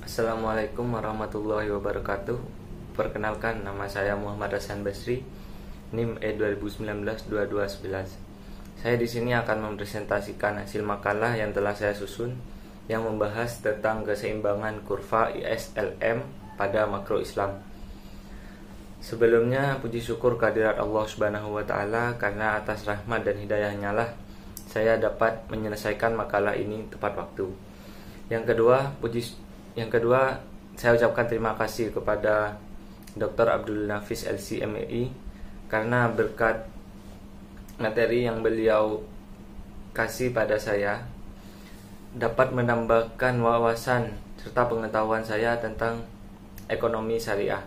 Assalamualaikum warahmatullahi wabarakatuh. Perkenalkan, nama saya Muhammad Hasan Basri, NIM E2019-2211. Saya di sini akan mempresentasikan hasil makalah yang telah saya susun yang membahas tentang keseimbangan kurva ISLM pada makro Islam. Sebelumnya, puji syukur kehadirat Allah Subhanahu wa taala karena atas rahmat dan hidayahnya lah saya dapat menyelesaikan makalah ini tepat waktu. Yang kedua, saya ucapkan terima kasih kepada Dr. Abdul Nafis LC MEI karena berkat materi yang beliau kasih pada saya dapat menambahkan wawasan serta pengetahuan saya tentang ekonomi syariah.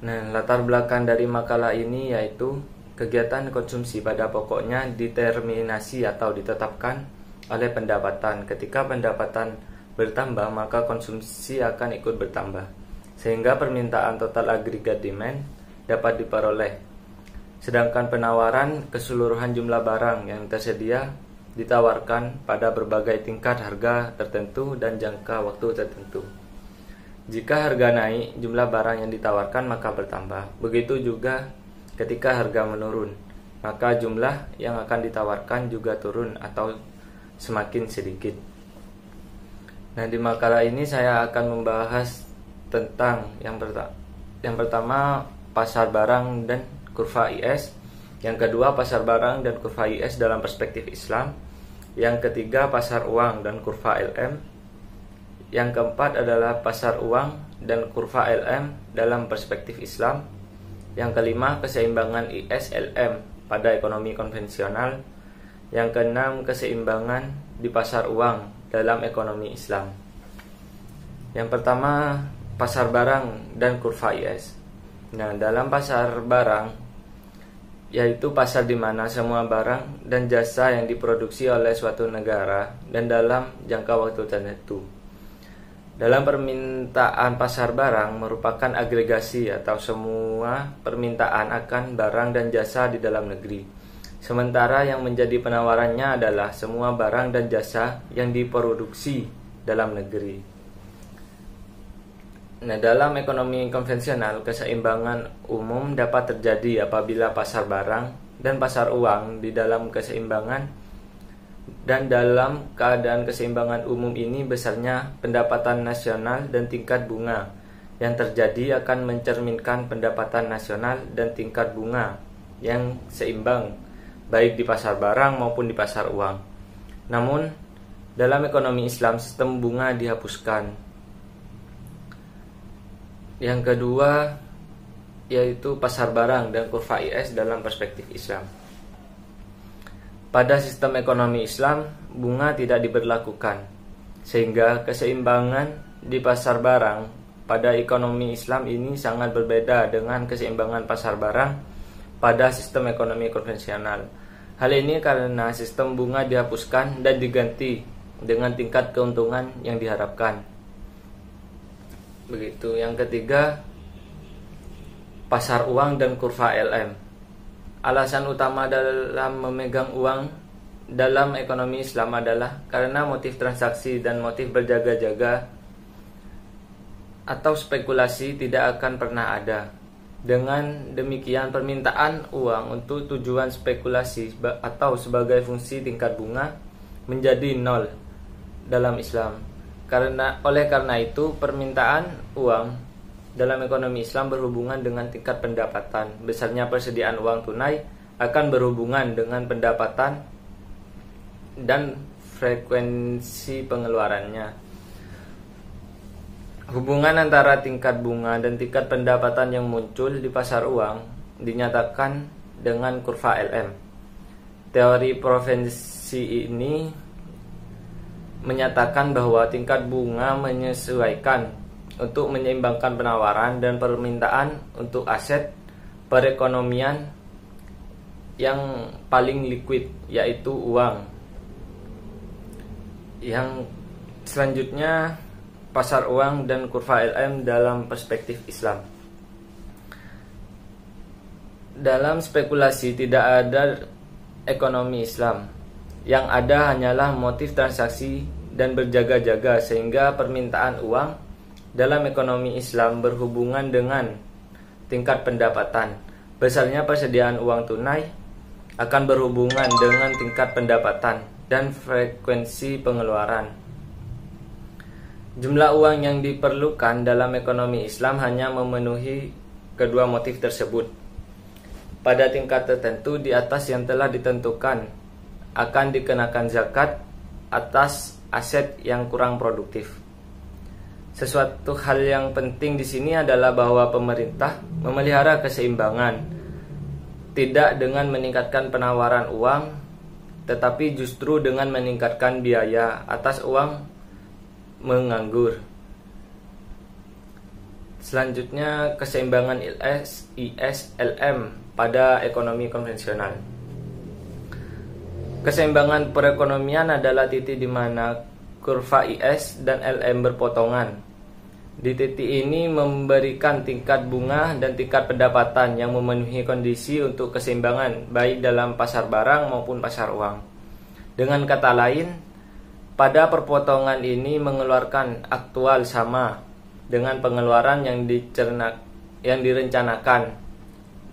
Nah, latar belakang dari makalah ini yaitu kegiatan konsumsi pada pokoknya determinasi atau ditetapkan oleh pendapatan. Ketika pendapatan bertambah, maka konsumsi akan ikut bertambah, sehingga permintaan total agregat demand dapat diperoleh. Sedangkan penawaran keseluruhan jumlah barang yang tersedia ditawarkan pada berbagai tingkat harga tertentu dan jangka waktu tertentu. Jika harga naik, jumlah barang yang ditawarkan maka bertambah. Begitu juga ketika harga menurun, maka jumlah yang akan ditawarkan juga turun atau semakin sedikit. Nah, di makalah ini saya akan membahas tentang yang pertama pasar barang dan kurva IS, yang kedua pasar barang dan kurva IS dalam perspektif Islam, yang ketiga pasar uang dan kurva LM, yang keempat adalah pasar uang dan kurva LM dalam perspektif Islam, yang kelima keseimbangan ISLM pada ekonomi konvensional, yang keenam keseimbangan di pasar uang dalam ekonomi Islam. Yang pertama, pasar barang dan kurva IS. Nah, dalam pasar barang yaitu pasar di mana semua barang dan jasa yang diproduksi oleh suatu negara dan dalam jangka waktu tertentu. Dalam permintaan pasar barang merupakan agregasi atau semua permintaan akan barang dan jasa di dalam negeri. Sementara yang menjadi penawarannya adalah semua barang dan jasa yang diproduksi dalam negeri. Nah, dalam ekonomi konvensional, keseimbangan umum dapat terjadi apabila pasar barang dan pasar uang di dalam keseimbangan, dan dalam keadaan keseimbangan umum ini besarnya pendapatan nasional dan tingkat bunga yang terjadi akan mencerminkan pendapatan nasional dan tingkat bunga yang seimbang baik di pasar barang maupun di pasar uang. Namun, dalam ekonomi Islam sistem bunga dihapuskan. Yang kedua yaitu pasar barang dan kurva IS dalam perspektif Islam. Pada sistem ekonomi Islam, bunga tidak diberlakukan, sehingga keseimbangan di pasar barang pada ekonomi Islam ini sangat berbeda dengan keseimbangan pasar barang pada sistem ekonomi konvensional. Hal ini karena sistem bunga dihapuskan dan diganti dengan tingkat keuntungan yang diharapkan. Begitu. Yang ketiga, pasar uang dan kurva LM. Alasan utama dalam memegang uang dalam ekonomi Islam adalah karena motif transaksi dan motif berjaga-jaga atau spekulasi tidak akan pernah ada. Dengan demikian, permintaan uang untuk tujuan spekulasi atau sebagai fungsi tingkat bunga menjadi nol dalam Islam. Oleh karena itu, permintaan uang dalam ekonomi Islam berhubungan dengan tingkat pendapatan. Besarnya persediaan uang tunai akan berhubungan dengan pendapatan dan frekuensi pengeluarannya. Hubungan antara tingkat bunga dan tingkat pendapatan yang muncul di pasar uang dinyatakan dengan kurva LM. Teori preferensi ini menyatakan bahwa tingkat bunga menyesuaikan untuk menyeimbangkan penawaran dan permintaan untuk aset perekonomian yang paling liquid, yaitu uang. Yang selanjutnya, pasar uang dan kurva LM dalam perspektif Islam. Dalam spekulasi tidak ada ekonomi Islam. Yang ada hanyalah motif transaksi dan berjaga-jaga, sehingga permintaan uang dalam ekonomi Islam berhubungan dengan tingkat pendapatan. Besarnya persediaan uang tunai akan berhubungan dengan tingkat pendapatan dan frekuensi pengeluaran. Jumlah uang yang diperlukan dalam ekonomi Islam hanya memenuhi kedua motif tersebut. Pada tingkat tertentu di atas yang telah ditentukan, akan dikenakan zakat atas aset yang kurang produktif. Sesuatu hal yang penting di sini adalah bahwa pemerintah memelihara keseimbangan, tidak dengan meningkatkan penawaran uang, tetapi justru dengan meningkatkan biaya atas uang menganggur. Selanjutnya, keseimbangan ISLM pada ekonomi konvensional. Keseimbangan perekonomian adalah titik di mana kurva IS dan LM berpotongan. Di titik ini memberikan tingkat bunga dan tingkat pendapatan yang memenuhi kondisi untuk keseimbangan baik dalam pasar barang maupun pasar uang. Dengan kata lain, pada perpotongan ini mengeluarkan aktual sama dengan pengeluaran yang direncanakan,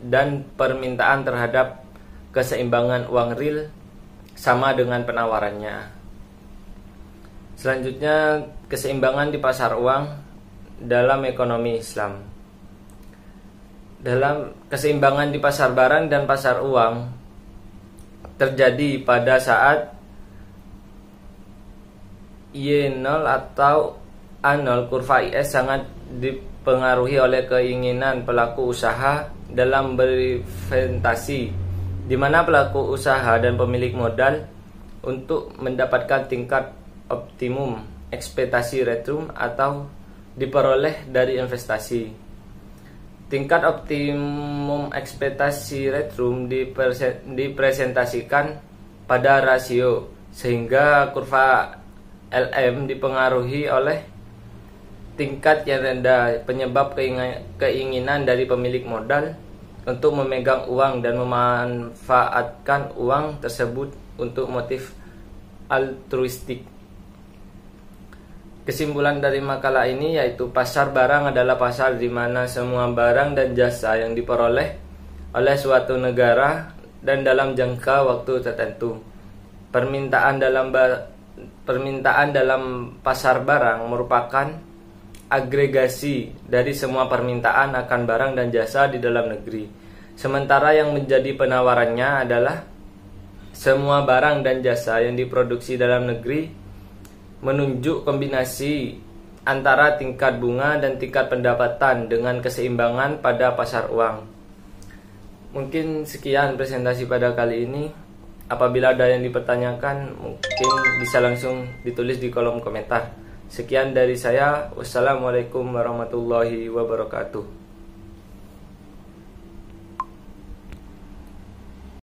dan permintaan terhadap keseimbangan uang real sama dengan penawarannya. Selanjutnya, keseimbangan di pasar uang dalam ekonomi Islam. Dalam keseimbangan di pasar barang dan pasar uang terjadi pada saat Y0 atau A0 kurva IS sangat dipengaruhi oleh keinginan pelaku usaha dalam berinvestasi, di mana pelaku usaha dan pemilik modal untuk mendapatkan tingkat optimum ekspektasi return atau diperoleh dari investasi. Tingkat optimum ekspektasi return dipresentasikan pada rasio, sehingga kurva LM dipengaruhi oleh tingkat yang rendah, penyebab keinginan dari pemilik modal untuk memegang uang dan memanfaatkan uang tersebut untuk motif altruistik. Kesimpulan dari makalah ini yaitu pasar barang adalah pasar di mana semua barang dan jasa yang diperoleh oleh suatu negara dan dalam jangka waktu tertentu. Permintaan dalam pasar barang merupakan agregasi dari semua permintaan akan barang dan jasa di dalam negeri. Sementara yang menjadi penawarannya adalah semua barang dan jasa yang diproduksi dalam negeri, menunjuk kombinasi antara tingkat bunga dan tingkat pendapatan dengan keseimbangan pada pasar uang. Mungkin sekian presentasi pada kali ini. Apabila ada yang dipertanyakan, mungkin bisa langsung ditulis di kolom komentar. Sekian dari saya. Wassalamualaikum warahmatullahi wabarakatuh.